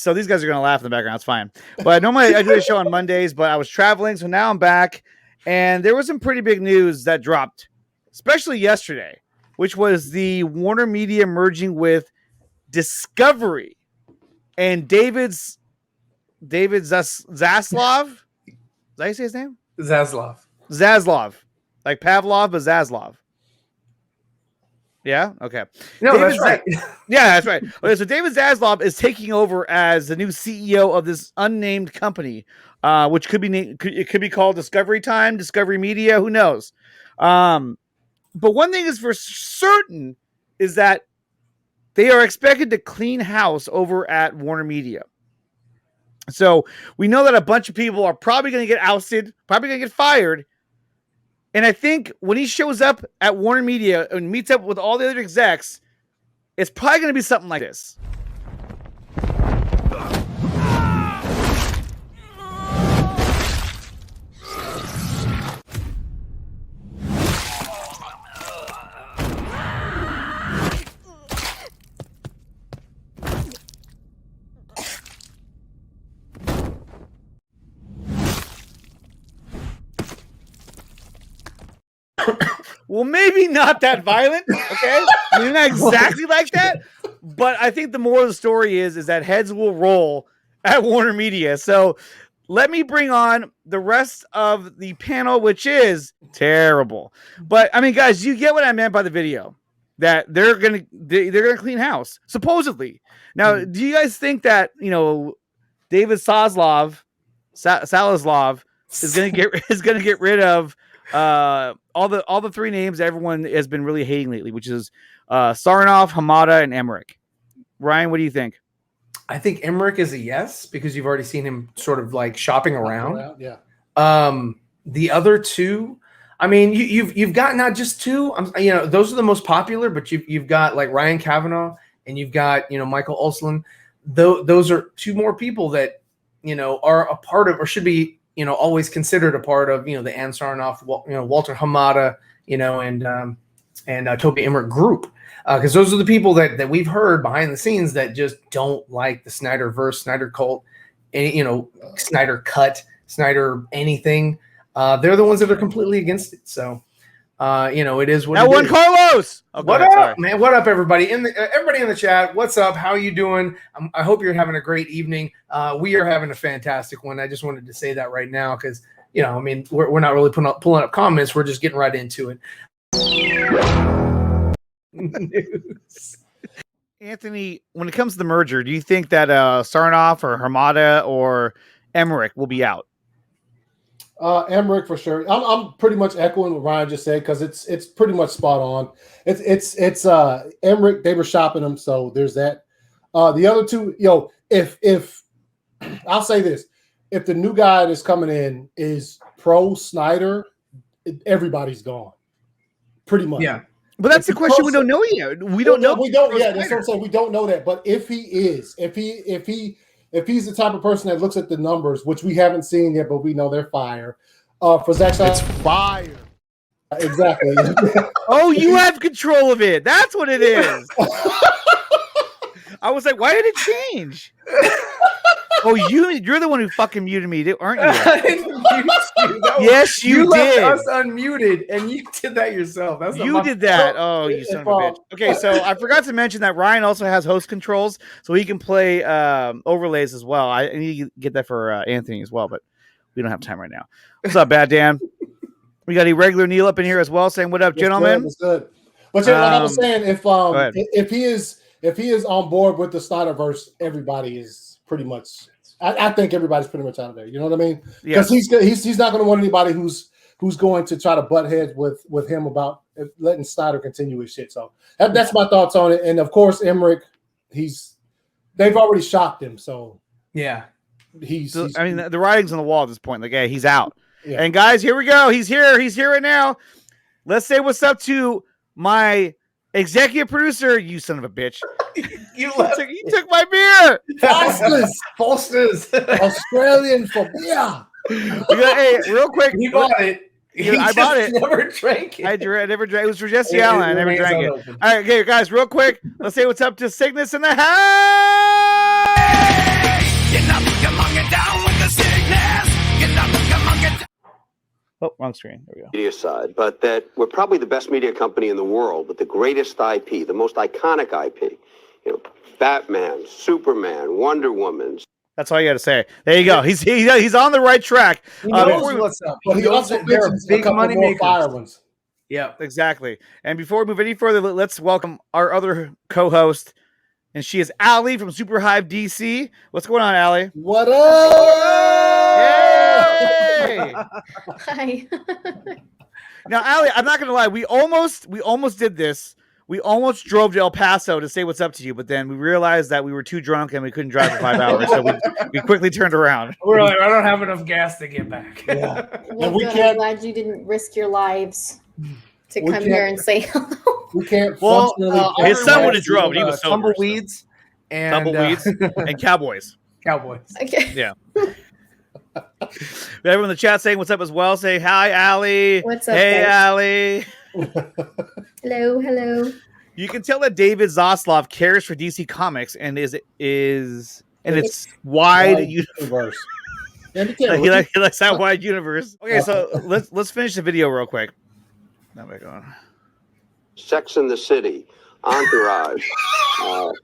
so these guys are going to laugh in the background. It's fine. But normally I do a show on Mondays, but I was traveling, so now I'm back. And there was some pretty big news that dropped, especially yesterday, which was the Warnermedia merging with Discovery. And David Zaslav. Is that how you say his name? Zaslav. Like Pavlov, but Zaslav. Yeah? Okay. No, that's right. Yeah, that's right. Okay, so David Zaslav is taking over as the new CEO of this unnamed company, which could be called Discovery Time, Discovery Media, who knows? But one thing is for certain is that they are expected to clean house over at Warnermedia. So we know that a bunch of people are probably going to get ousted, probably going to get fired. And I think when he shows up at Warnermedia and meets up with all the other execs, it's probably going to be something like this. Well, maybe not that violent, okay? Maybe not exactly like that, but I think the moral of the story is that heads will roll at Warnermedia. So let me bring on the rest of the panel, which is terrible. But I mean, guys, you get what I meant by the video, that they're gonna clean house supposedly. Now, do you guys think that David Zaslav is gonna get rid of all the three names everyone has been really hating lately, which is Sarnoff, Hamada, and Emmerich? Ryan, what do you think? I think Emmerich is a yes, because you've already seen him sort of like shopping around. Yeah. The other two, I mean, you've got not just two. Those are the most popular, but you've got like Ryan Kavanaugh and you've got Michael Ulsland. Those are two more people that are a part of, or should be always considered a part of the Ann Sarnoff, Walter Hamada, and Toby Emmerich group. Because those are the people that we've heard behind the scenes that just don't like the Snyderverse, Snyder cult, Snyder cut, Snyder anything. They're the ones that are completely against it. So, it is what that it one, is. Carlos. Okay, what up, man? What up, everybody? Everybody in the chat, what's up? How are you doing? I hope you're having a great evening. We are having a fantastic one. I just wanted to say that right now because, we're not really pulling up comments. We're just getting right into it. News. Anthony, when it comes to the merger, do you think that Sarnoff or Hamada or Emmerich will be out? Emmerich for sure. I'm pretty much echoing what Ryan just said because it's pretty much spot on. It's Emmerich. They were shopping him, so there's that. The other two, if I'll say this, if the new guy that's coming in is pro Snyder, everybody's gone. Pretty much. Yeah. But that's the question we don't know yet. We don't know. We don't. Yeah, that's what I'm saying. We don't know that. But if he is, if he's the type of person that looks at the numbers, which we haven't seen yet, but we know they're fire. For Zack Snyder, it's fire. Exactly. Oh, you have control of it. That's what it is. I was like, why did it change? Oh, you're the one who fucking muted me, aren't you? I didn't mute you. Yes, you did. Left us unmuted, and you did that yourself. You did that. Oh, you son of a bitch. Okay, so I forgot to mention that Ryan also has host controls, so he can play overlays as well. I need to get that for Anthony as well, but we don't have time right now. What's up, Bad Dan? We got Irregular Neil up in here as well, saying, "What up, gentlemen?" It's good. But like I was saying, if he is on board with the Snyderverse, everybody is pretty much. I think everybody's pretty much out of there. You know what I mean? Because he's not going to want anybody who's going to try to butt heads with him about letting Snyder continue his shit. So that's my thoughts on it. And of course, Emmerich, they've already shocked him. So yeah, the writing's on the wall at this point. Like, hey, he's out. Yeah. And guys, here we go. He's here. He's here right now. Let's say what's up to my executive producer. You son of a bitch. You took my beer. Falseness. Australian for beer. Hey, real quick. He bought it. I bought it. Never drank it. I never drank. It was for Jesse Allen. I never drank it. All right, okay, guys, real quick. Let's say what's up to Cygnus in the house. Oh, wrong screen. There we go. Media side, but that we're probably the best media company in the world with the greatest IP, the most iconic IP. You know, Batman, Superman, Wonder Woman. That's all you got to say. There you go. He's on the right track. He knows what's up. But he also mentions big money more makers. fire ones. Yeah, exactly. And before we move any further, let's welcome our other co-host, and she is Allie from Super Hive DC. What's going on, Allie? What up? Yay! Hi. Now, Allie, I'm not gonna lie. We almost did this. We almost drove to El Paso to say what's up to you, but then we realized that we were too drunk and we couldn't drive for 5 hours, so we quickly turned around. We're like, I don't have enough gas to get back. Yeah. Well, And we good. can't- I'm glad you didn't risk your lives to We come can't- here and say hello. We can't. Well, functionally- his son would have drove. He was sober. Tumbleweeds and Tumbleweeds and Cowboys. Cowboys. Okay. Yeah. Everyone in the chat saying what's up as well. Say hi, Allie. What's up, Hey, guys? Allie. Hello. You can tell that David Zaslav cares for DC Comics and it's wide universe. he likes that wide universe. Okay, so let's finish the video real quick. Now we're going. Sex in the City, Entourage,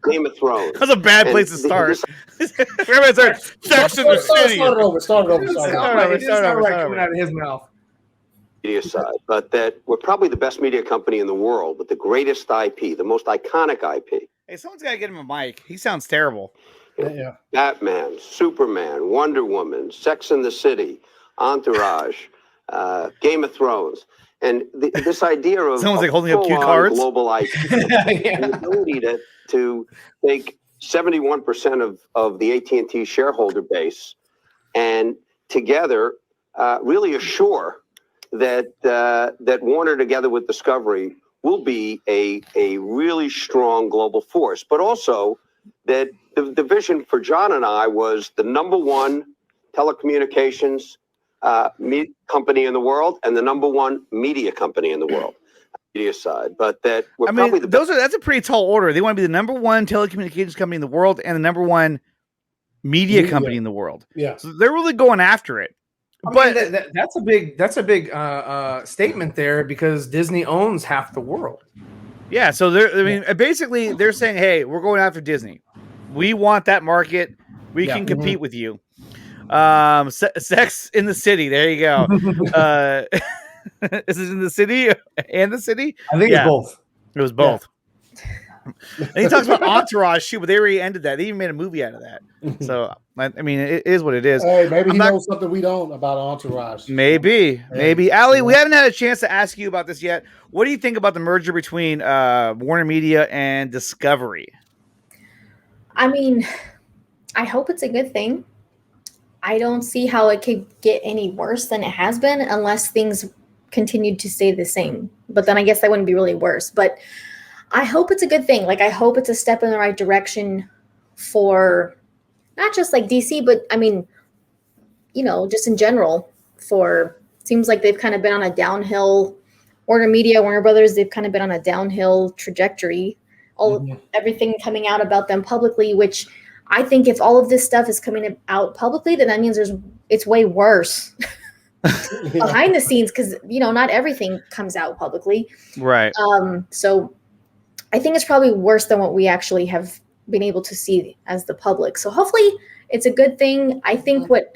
Game of Thrones. That's a bad place to start. Everybody start Sex in the City. Start it over. It didn't sound right coming out of his mouth. Media side, but that we're probably the best media company in the world with the greatest IP, the most iconic IP. Hey, someone's got to get him a mic. He sounds terrible. Yeah. Batman, Superman, Wonder Woman, Sex in the City, Entourage, Game of Thrones. And this idea of Someone's like holding up cue cards. Global IP, the ability to take 71% of the AT&T shareholder base and together really assure that Warner, together with Discovery, will be a really strong global force. But also that the vision for John and I was the number one telecommunications company in the world and the number one media company in the world. Media side, but that we're probably the best. That's a pretty tall order. They want to be the number one telecommunications company in the world and the number one media company in the world. Yeah, so they're really going after it. But that's a big statement there because Disney owns half the world. Yeah, so basically they're saying, "Hey, we're going after Disney. We want that market. We can compete with you." Sex in the City. There you go. Is it in the city and the city? I think it's both. It was both. And he talks about Entourage too, but they already ended that. They even made a movie out of that. So I mean, it is what it is. Hey, maybe he knows something we don't about Entourage. Maybe. Allie, we haven't had a chance to ask you about this yet. What do you think about the merger between Warnermedia and Discovery? I mean, I hope it's a good thing. I don't see how it could get any worse than it has been unless things continued to stay the same. But then I guess that wouldn't be really worse. But I hope it's a good thing. Like, I hope it's a step in the right direction for not just like DC, but I mean, just in general seems like they've kind of been on a downhill. Warner Brothers, they've kind of been on a downhill trajectory. Everything coming out about them publicly, which I think if all of this stuff is coming out publicly, then that means it's way worse behind the scenes because, not everything comes out publicly. Right. So I think it's probably worse than what we actually have been able to see as the public. So hopefully it's a good thing. I think what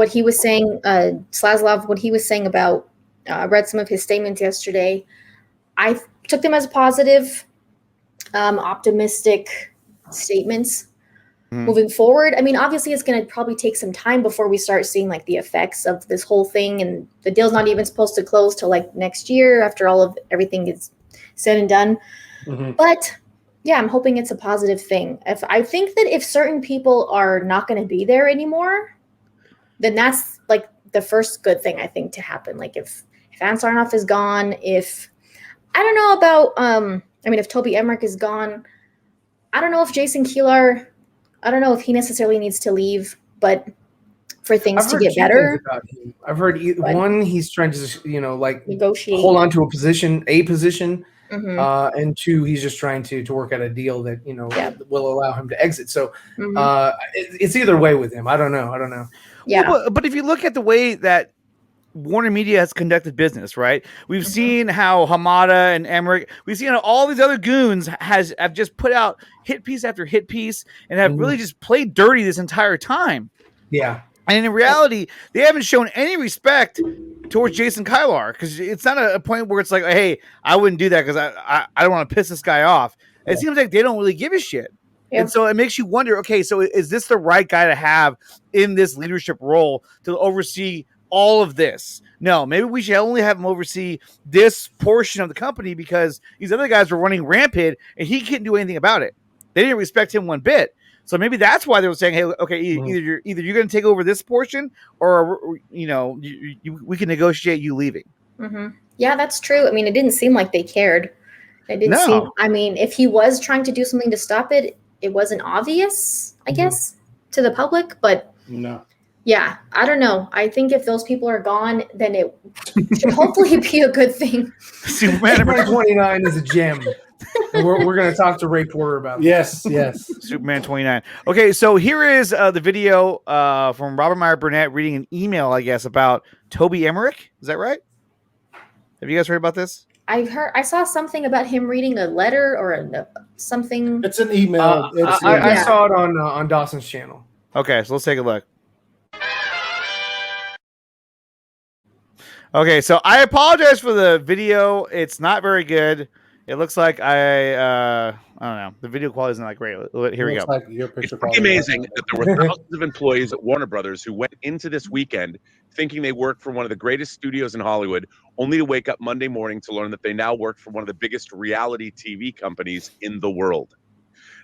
he was saying, Zaslav, what he was saying about, I read some of his statements yesterday. I took them as positive, optimistic statements moving forward. I mean, obviously it's going to probably take some time before we start seeing like the effects of this whole thing. And the deal's not even supposed to close till like next year after everything is said and done. But yeah, I'm hoping it's a positive thing. I think that if certain people are not going to be there anymore, then that's like the first good thing I think to happen. Like if Ann Sarnoff is gone, if I don't know about if Toby Emmerich is gone, I don't know if Jason Kilar, I don't know if he necessarily needs to leave, but for things to get better. I've heard he's trying to negotiate, hold on to a position, and two, he's just trying to work out a deal that will allow him to exit. So it's either way with him. I don't know. Yeah, but if you look at the way that Warnermedia has conducted business, right? We've seen how Hamada and Emmerich, we've seen how all these other goons have just put out hit piece after hit piece and have really just played dirty this entire time. Yeah. And in reality, they haven't shown any respect towards Jason Kylar, because it's not a point where it's like, hey, I wouldn't do that because I don't want to piss this guy off. It seems like they don't really give a shit. Yeah. And so it makes you wonder, okay, so is this the right guy to have in this leadership role to oversee all of this? No, maybe we should only have him oversee this portion of the company because these other guys were running rampant and he couldn't do anything about it. They didn't respect him one bit. So maybe that's why they were saying, hey, okay, either you're going to take over this portion or, we can negotiate you leaving. Mm-hmm. Yeah, that's true. I mean, it didn't seem like they cared. It didn't seem, I mean, if he was trying to do something to stop it, it wasn't obvious, I guess, to the public, but no. Yeah, I don't know. I think if those people are gone, then it should hopefully be a good thing. Superman 29 is a gem. And we're going to talk to Ray Porter about Yes. Superman 29. Okay, so here is the video from Robert Meyer Burnett reading an email, I guess, about Toby Emmerich. Is that right? Have you guys heard about this? I saw something about him reading a letter or something. It's an email. I saw it on Dawson's channel. Okay, so let's take a look. Okay, so I apologize for the video. It's not very good. It looks like I don't know. The video quality isn't that great. Here we go. Like your picture it's pretty amazing that there were thousands of employees at Warner Brothers who went into this weekend thinking they worked for one of the greatest studios in Hollywood, only to wake up Monday morning to learn that they now work for one of the biggest reality TV companies in the world.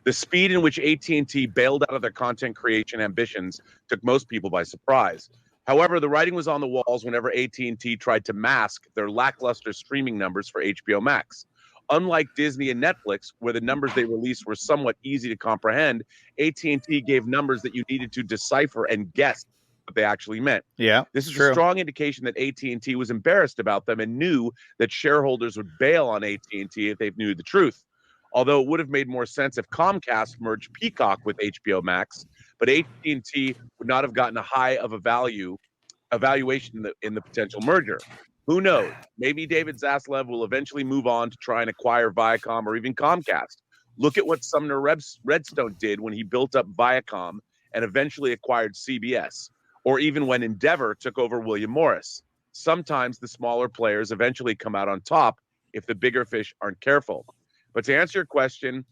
The speed in which AT&T bailed out of their content creation ambitions took most people by surprise. However, the writing was on the walls whenever AT&T tried to mask their lackluster streaming numbers for HBO Max. Unlike Disney and Netflix, where the numbers they released were somewhat easy to comprehend, AT&T gave numbers that you needed to decipher and guess what they actually meant. Yeah, this is a strong indication that AT&T was embarrassed about them and knew that shareholders would bail on AT&T if they knew the truth. Although it would have made more sense if Comcast merged Peacock with HBO Max, but AT&T would not have gotten a high of a valuation in the potential merger. Who knows? Maybe David Zaslav will eventually move on to try and acquire Viacom or even Comcast. Look at what Sumner Redstone did when he built up Viacom and eventually acquired CBS, or even when Endeavor took over William Morris. Sometimes the smaller players eventually come out on top if the bigger fish aren't careful. But to answer your question,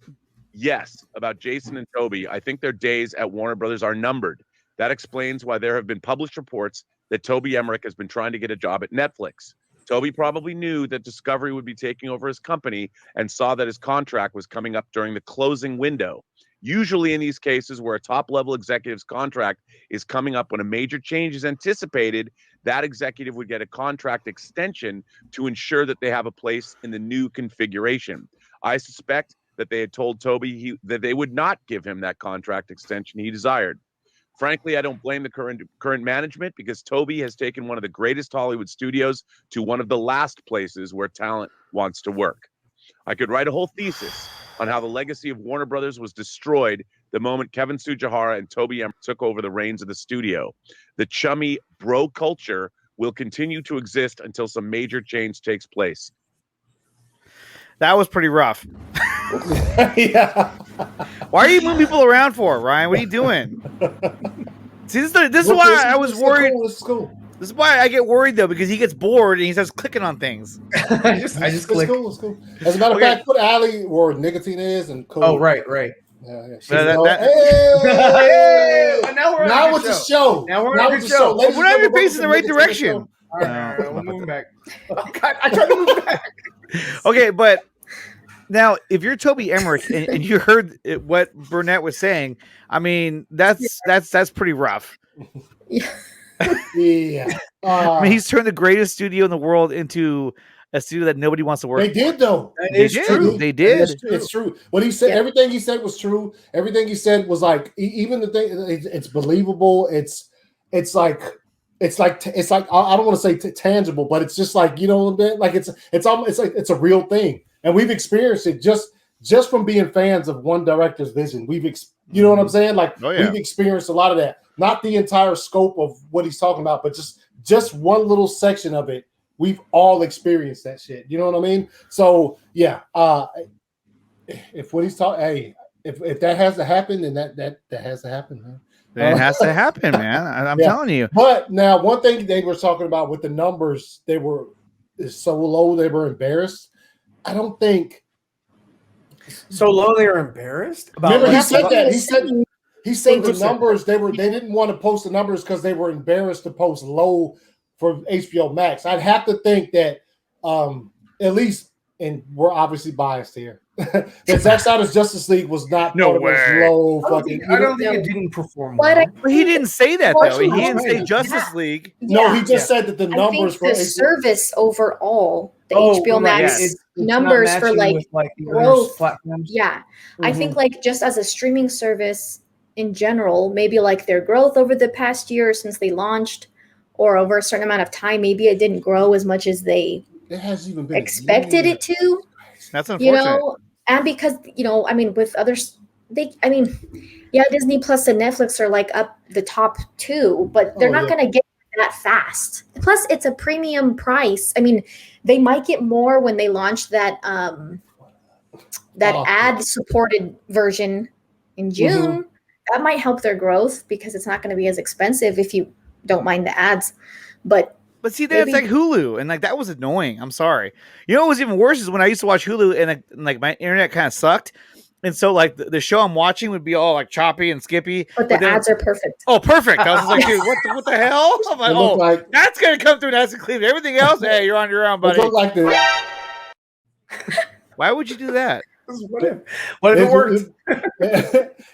yes, about Jason and Toby, I think their days at Warner Brothers are numbered. That explains why there have been published reports that Toby Emmerich has been trying to get a job at Netflix. Toby probably knew that Discovery would be taking over his company and saw that his contract was coming up during the closing window. Usually in these cases where a top-level executive's contract is coming up when a major change is anticipated, that executive would get a contract extension to ensure that they have a place in the new configuration. I suspect that they had told Toby that they would not give him that contract extension he desired. Frankly, I don't blame the current management because Toby has taken one of the greatest Hollywood studios to one of the last places where talent wants to work. I could write a whole thesis on how the legacy of Warner Brothers was destroyed the moment Kevin Tsujihara and Toby Emmerich took over the reins of the studio. The chummy bro culture will continue to exist until some major change takes place. That was pretty rough. Yeah. Why are you moving people around for, Ryan? What are you doing? See, this is why I was worried. This is cool. This is why I get worried though, because he gets bored and he starts clicking on things. I just click. It's cool. As a matter of fact, put Allie where nicotine is and cool. Oh, right. Yeah. Hey! Now it's a show. Now we're on the show. We're not even facing the right direction. All right, we're moving back. Oh, God, I tried to move back. Okay, but now if you're Toby Emmerich and you heard what Burnett was saying, I mean that's pretty rough. Yeah. I mean, he's turned the greatest studio in the world into a studio that nobody wants to work. They did though. True. They did. It's true. What he said, everything he said was true. Everything he said was like, even the thing. It's believable. It's like I don't want to say tangible, but it's just like, you know, like it's almost like it's a real thing, and we've experienced it just from being fans of one director's vision. You know what I'm saying? Like we've experienced a lot of that. Not the entire scope of what he's talking about, but just one little section of it. We've all experienced that shit. You know what I mean? So yeah, if what he's talking, hey, if that has to happen, then that has to happen, man. It has to happen, man. I'm telling you. But now, one thing they were talking about with the numbers, they were so low, they were embarrassed. I don't think so low they were embarrassed. Remember, he said that. He said the numbers they didn't want to post the numbers because they were embarrassed to post low for HBO Max. I'd have to think that at least, and we're obviously biased here, that Zack Snyder's Justice League was not no way. Low fucking. I don't think it didn't perform well. But he didn't say that though. He didn't say Justice League. No, he just said that the numbers for the service overall, the HBO Max numbers for like growth platforms. Yeah, I think like just as a streaming service in general, maybe like their growth over the past year since they launched, or over a certain amount of time, maybe it didn't grow as much as they expected it to. That's unfortunate. And because, I mean, with others, Disney Plus and Netflix are like up the top two, but they're not going to get that fast. Plus, it's a premium price. I mean, they might get more when they launch that ad-supported version in June. Mm-hmm. That might help their growth because it's not going to be as expensive if you don't mind the ads. But see, that's like Hulu, and like that was annoying. I'm sorry. You know what was even worse is when I used to watch Hulu, and like my internet kind of sucked, and so like the show I'm watching would be all like choppy and skippy. But the ads are perfect. Oh, perfect! I was like, dude, what the hell? I'm like, that's gonna come through nice and clean. Everything else, hey, you're on your own, buddy. Why would you do that? What if it worked?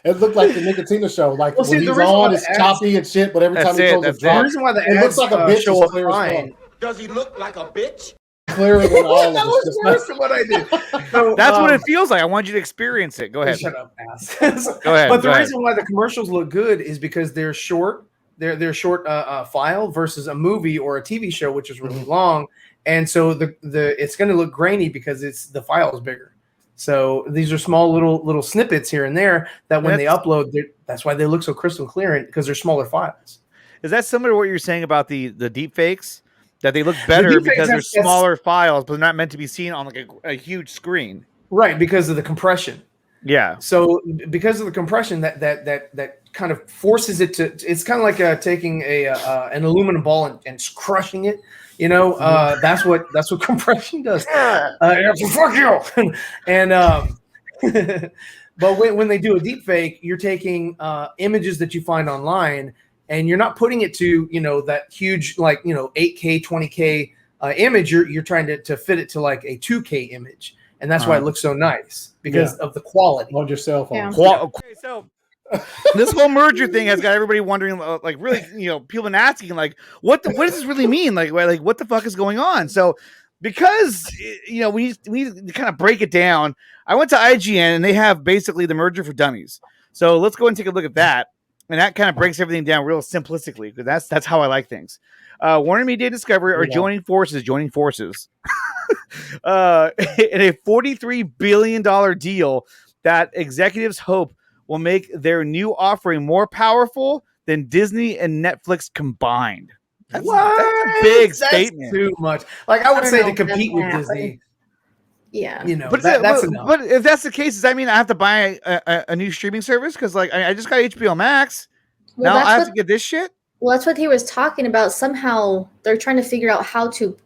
It looked like the Nicotina show. Like when he's on, it's choppy and shit, but every time he goes, the reason why the ads looks like a bitch show up fine. Does he look like a bitch? Clearer than all of That was worse than what I did. So, that's what it feels like. I want you to experience it. Go ahead. Shut up, ass. Go ahead. But the reason why the commercials look good is because they're short. They're short file versus a movie or a TV show, which is really long, and so the it's going to look grainy because the file is bigger. So these are small little snippets here and there that when they upload, that's why they look so crystal clear, because they're smaller files. Is that similar to what you're saying about the deep fakes? That they look better because they're smaller files, but they're not meant to be seen on like a huge screen. Right, because of the compression. Yeah. So because of the compression, that kind of forces it to. It's kind of like taking an aluminum ball and crushing it. That's what compression does. Fuck you. And but when they do a deep fake, you're taking images that you find online, and you're not putting it to that huge 8K 20K image. You're trying to fit it to like a 2K image, and that's why it looks so nice because of the quality on your cell phone. Yeah. Okay, so this whole merger thing has got everybody wondering, like, really, people been asking, like, what does this really mean? Like what the fuck is going on? So, because we need to kind of break it down. I went to IGN and they have basically the merger for dummies. So let's go and take a look at that, and that kind of breaks everything down real simplistically, because that's how I like things. Warnermedia and Discovery are joining forces in a $43 billion deal that executives hope will make their new offering more powerful than Disney and Netflix combined. That's a big statement. Too much. Like, I would say to compete with Disney. Yeah. But that's enough. But if that's the case, does that mean I have to buy a new streaming service? Because like I just got HBO Max. Well, now I have to get this shit? Well, that's what he was talking about. Somehow they're trying to figure out how to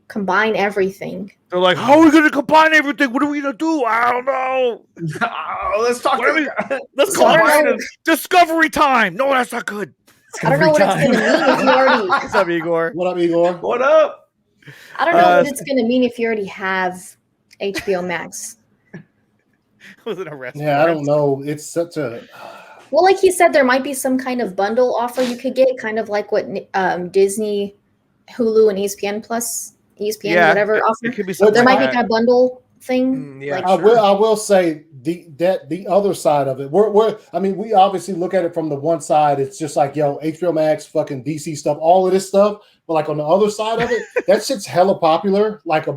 combine everything. They're like, how are we going to combine everything? What are we going to do? I don't know. Let's talk. Let's combine Discovery time. No, that's not good. I don't know what it's going to mean if you already. What's up, Igor? What up, Igor? What up? I don't know what it's going to mean if you already have HBO Max. Was it a restaurant? Yeah, I don't know. It's such a. Well, like he said, there might be some kind of bundle offer you could get, kind of like what Disney, Hulu, and ESPN, whatever offer. It could be there might be kind of bundle thing. Yeah, like, I will say the other side of it. We obviously look at it from the one side. It's just like, HBO Max, fucking DC stuff, all of this stuff. But like on the other side of it, that shit's hella popular. Like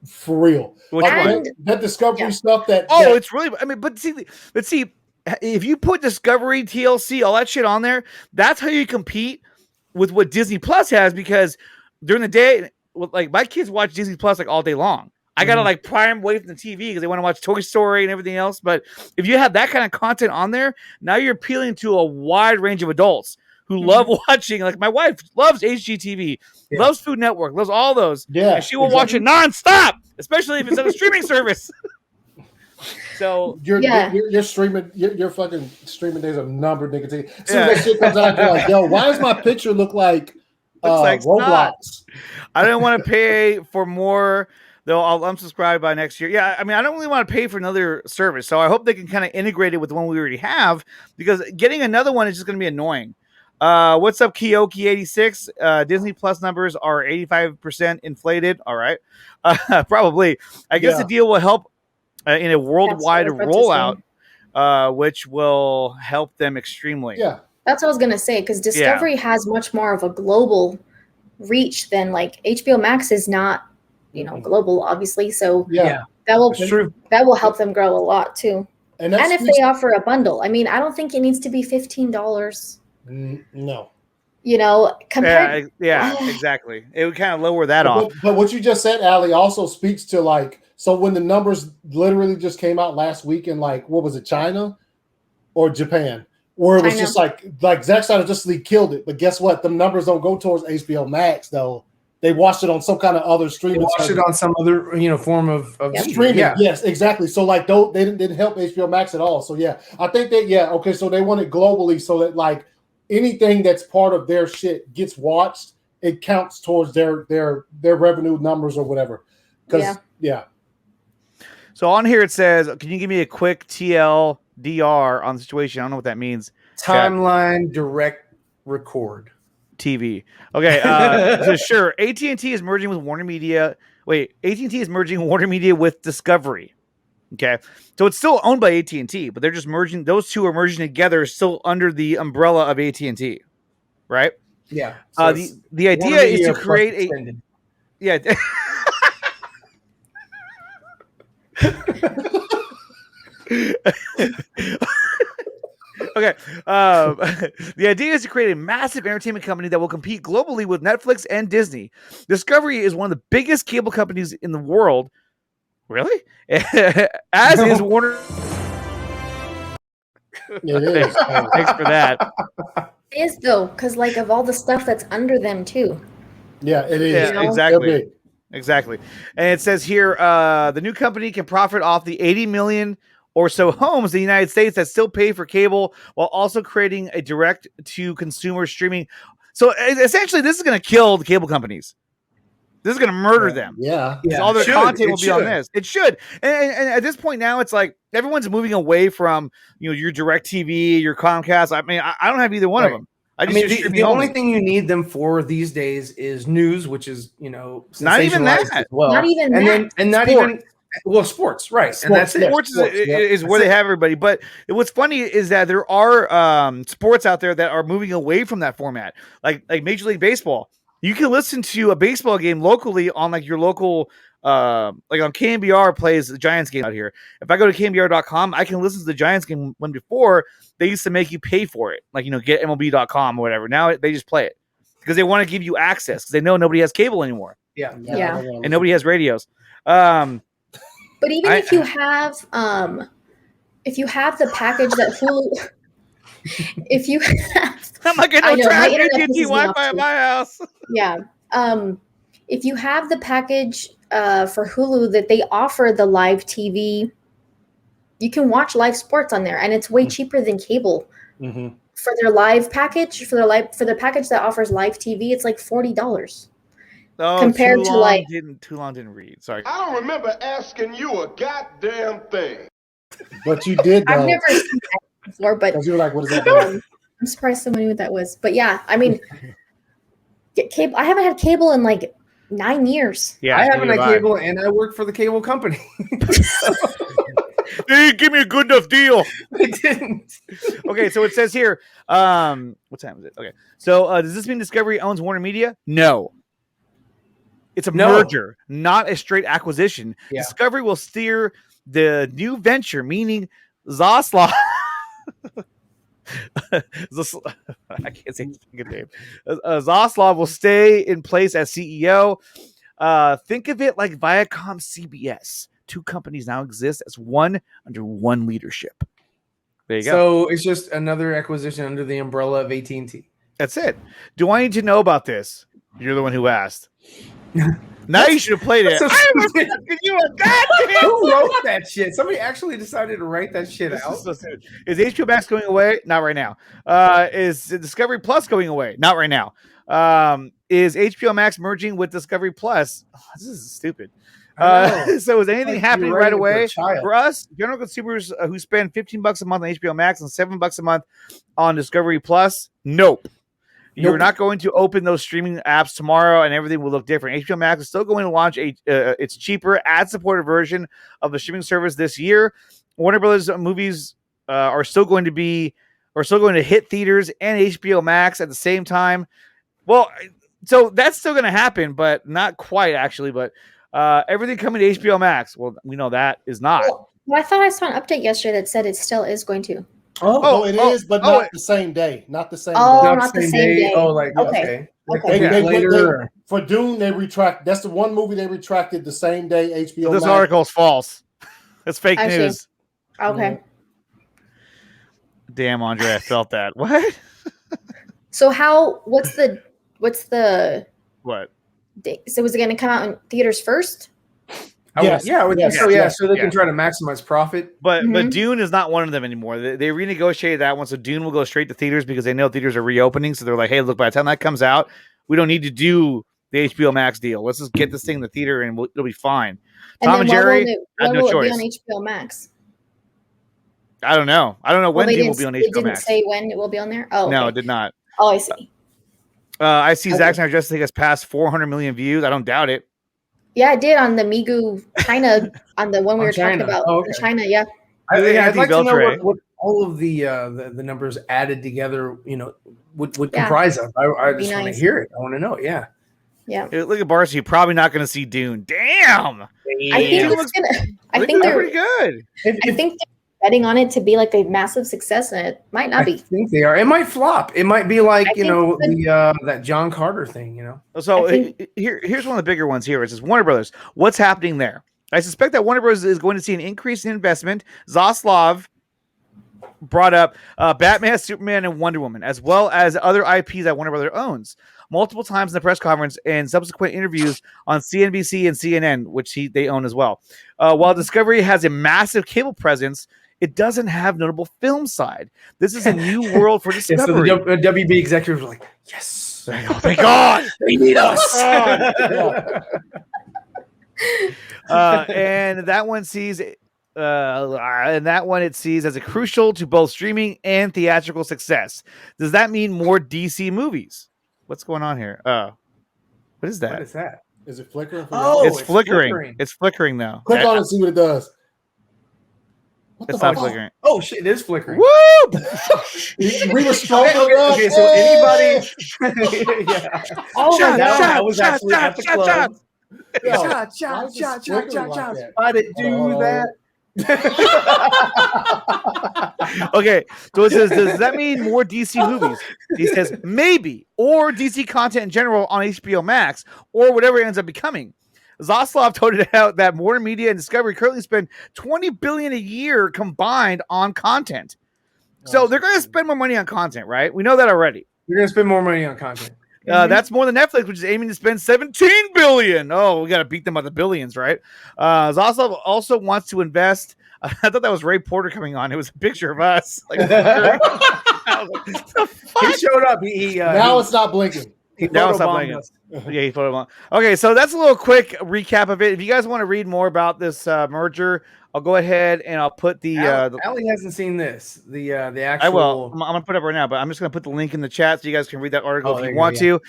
for real. That Discovery stuff. It's really. I mean, but see. If you put Discovery, TLC, all that shit on there, that's how you compete with what Disney Plus has, because during the day, like my kids watch Disney Plus like all day long. I gotta like prime away from the TV because they want to watch Toy Story and everything else. But if you have that kind of content on there, now you're appealing to a wide range of adults who love watching. Like my wife loves HGTV, loves Food Network, loves all those. Yeah, and she will watch it nonstop, especially if it's on a streaming service. So you're streaming your fucking streaming days are numbered, nigga. As soon as that shit comes out, you're like, yo, why does my picture look like Roblox? I don't want to pay for more. Though I'll unsubscribe by next year. Yeah, I mean, I don't really want to pay for another service. So I hope they can kind of integrate it with the one we already have, because getting another one is just going to be annoying. What's up, Kiyoki86? Disney Plus numbers are 85% inflated. All right. Probably. I guess the deal will help in a worldwide rollout, which will help them extremely. Yeah. That's what I was going to say, because Discovery has much more of a global reach than like HBO Max is not, global, obviously. So that will help them grow a lot too. And if they offer a bundle, I mean, I don't think it needs to be $15. No. Compared. Exactly. It would kind of lower that off. But what you just said, Allie, also speaks to like, so when the numbers literally just came out last week in like, what was it, China or Japan? Where it was just like Zack Snyder Justice League killed it. But guess what? The numbers don't go towards HBO Max though. They watched it on some kind of other streaming. They watched it on some other, form of streaming. Yeah. Yes, exactly. So like, they didn't help HBO Max at all. So yeah, I think that okay. So they want it globally, so that like anything that's part of their shit gets watched, it counts towards their revenue numbers or whatever. Because So on here it says, can you give me a quick TLDR on the situation? I don't know what that means. Timeline direct record. TV. Okay, so sure. AT&T is merging with Warnermedia. Wait, AT&T is merging Warnermedia with Discovery. Okay, so it's still owned by AT&T, but they're just merging. Those two are merging together, still under the umbrella of AT&T, right? Yeah. So the idea is to create a. Yeah. Okay. The idea is to create a massive entertainment company that will compete globally with Netflix and Disney. Discovery is one of the biggest cable companies in the world. Really? As is Warner. It is. Thanks for that. It is though, because like of all the stuff that's under them too. Yeah, it is. Yeah, exactly. Exactly. And it says here, the new company can profit off the 80 million or so homes in the United States that still pay for cable, while also creating a direct-to-consumer streaming. So essentially, this is going to kill the cable companies. This is going to murder them. Yeah. All their content will be on this. It should. And at this point now, it's like everyone's moving away from your DirecTV, your Comcast. I mean, I don't have either one of them. The only thing you need them for these days is news, which is not even that. As well. Not even sports, right? Sports, and that's it. Sports is where they have everybody. But what's funny is that there are sports out there that are moving away from that format, like Major League Baseball. You can listen to a baseball game locally on like your local, like on KNBR plays the Giants game out here. If I go to KNBR.com, I can listen to the Giants game when before they used to make you pay for it, like get MLB.com or whatever. Now they just play it because they want to give you access because they know nobody has cable anymore. Yeah. And nobody has radios. But even if you have the package that Hulu, if you have, I'm not getting no trash AT&T Wi-Fi at my house. Yeah. If you have the package for Hulu that they offer the live TV, you can watch live sports on there, and it's way cheaper than cable. Mm-hmm. For their live package, for the package that offers live TV, it's like $40. Oh, compared to like too long didn't read. Sorry. I don't remember asking you a goddamn thing. But you did. I've never seen that before, but you were like, "What is that?" I'm surprised someone knew what that was. But yeah, I mean, cable. I haven't had cable in like 9 years. Yeah, I haven't had cable, and I work for the cable company. They didn't give me a good enough deal. They didn't. Okay, so it says here. What time is it? Okay, so does this mean Discovery owns Warnermedia? No. It's a merger, not a straight acquisition. Yeah. Discovery will steer the new venture, meaning Zaslav. I can't say his good name. Zaslav will stay in place as CEO. Think of it like Viacom CBS. Two companies now exist as one under one leadership. There you go. So it's just another acquisition under the umbrella of AT&T. That's it. Do I need to know about this? You're the one who asked. Now you should have played it. So You a goddamn. Who wrote that shit? Somebody actually decided to write that shit out. Is HBO Max going away? Not right now. Is Discovery Plus going away? Not right now. Is HBO Max merging with Discovery Plus? Oh, this is stupid. So is anything happening right away for us general consumers who spend $15 a month on HBO Max and $7 a month on Discovery Plus? Nope. You're not going to open those streaming apps tomorrow and everything will look different. HBO Max is still going to launch its cheaper ad-supported version of the streaming service this year. Warner Brothers movies are still going to hit theaters and HBO Max at the same time. Well, so that's still going to happen, but not quite actually. But everything coming to HBO Max, well, we know that is not. Well, I thought I saw an update yesterday that said it still is going to. It is, but not the same day. Not the same day. Not the same day. Oh, like, okay. For Dune, they retract. That's the one movie they retracted the same day HBO This Max. article is false. It's fake news. Okay. Damn, Andre, I felt that. What? So what's the What? So was it going to come out in theaters first? So they can try to maximize profit. But Dune is not one of them anymore. They renegotiated that one, so Dune will go straight to theaters because they know theaters are reopening. So they're like, hey, look, by the time that comes out, we don't need to do the HBO Max deal. Let's just get this thing in the theater and it'll be fine. Tom and Jerry had no choice. When will it be on HBO Max? I don't know. I don't know when Dune will be on HBO Max. It didn't say when it will be on there? Oh, no, it did not. Oh, I see. I see Zack Snyder Justice League has passed 400 million views. I don't doubt it. Yeah, I did on the Migu China, on the one we were talking about. Oh, okay. China, yeah. I'd like to know what all of the numbers added together, would comprise of. I just want to hear it. I want to know. Yeah. Yeah. Look at Barcy. You're probably not going to see Dune. Damn. I think it's gonna. I think they're pretty good. I think they're betting on it to be like a massive success, and it might not be. I think they are. It might flop. It might be like that John Carter thing. So here's one of the bigger ones here. It says Warner Brothers. What's happening there? I suspect that Warner Bros. Is going to see an increase in investment. Zaslav brought up Batman, Superman, and Wonder Woman, as well as other IPs that Warner Brothers owns. Multiple times in the press conference and subsequent interviews on CNBC and CNN, which they own as well. While Discovery has a massive cable presence, it doesn't have notable film side. This is a new world for Discovery. So the WB executives were like, yes. Oh, thank God. They need us. And that one sees it sees as a crucial to both streaming and theatrical success. Does that mean more DC movies? What's going on here? What is that? What is that? Is it flickering? It's flickering. It's flickering though. Click on it and see what it does. It's not flickering. Oh shit! It is flickering. Woo! We were strong. Okay, so anybody? Yeah. Oh my God! I was actually at the club. Shot. Why did do that? Okay, so it says, does that mean more DC movies? He says maybe, or DC content in general on HBO Max, or whatever it ends up becoming. Zaslav tweeted out that Warnermedia and Discovery currently spend $20 billion a year combined on content. So they're going to spend more money on content, right? We know that already. You're going to spend more money on content. That's more than Netflix, which is aiming to spend $17 billion. Oh, we got to beat them by the billions, right? Zaslav also wants to invest. I thought that was Ray Porter coming on. It was a picture of us. Like, he showed up. Now it's not blinking. Now it's not blinking. Yeah, he photobombed. Okay, so that's a little quick recap of it. If you guys want to read more about this merger, I'll go ahead and I'll put the. Allie hasn't seen this. The actual. I will. I'm gonna put it up right now, but I'm just gonna put the link in the chat so you guys can read that article if you want to.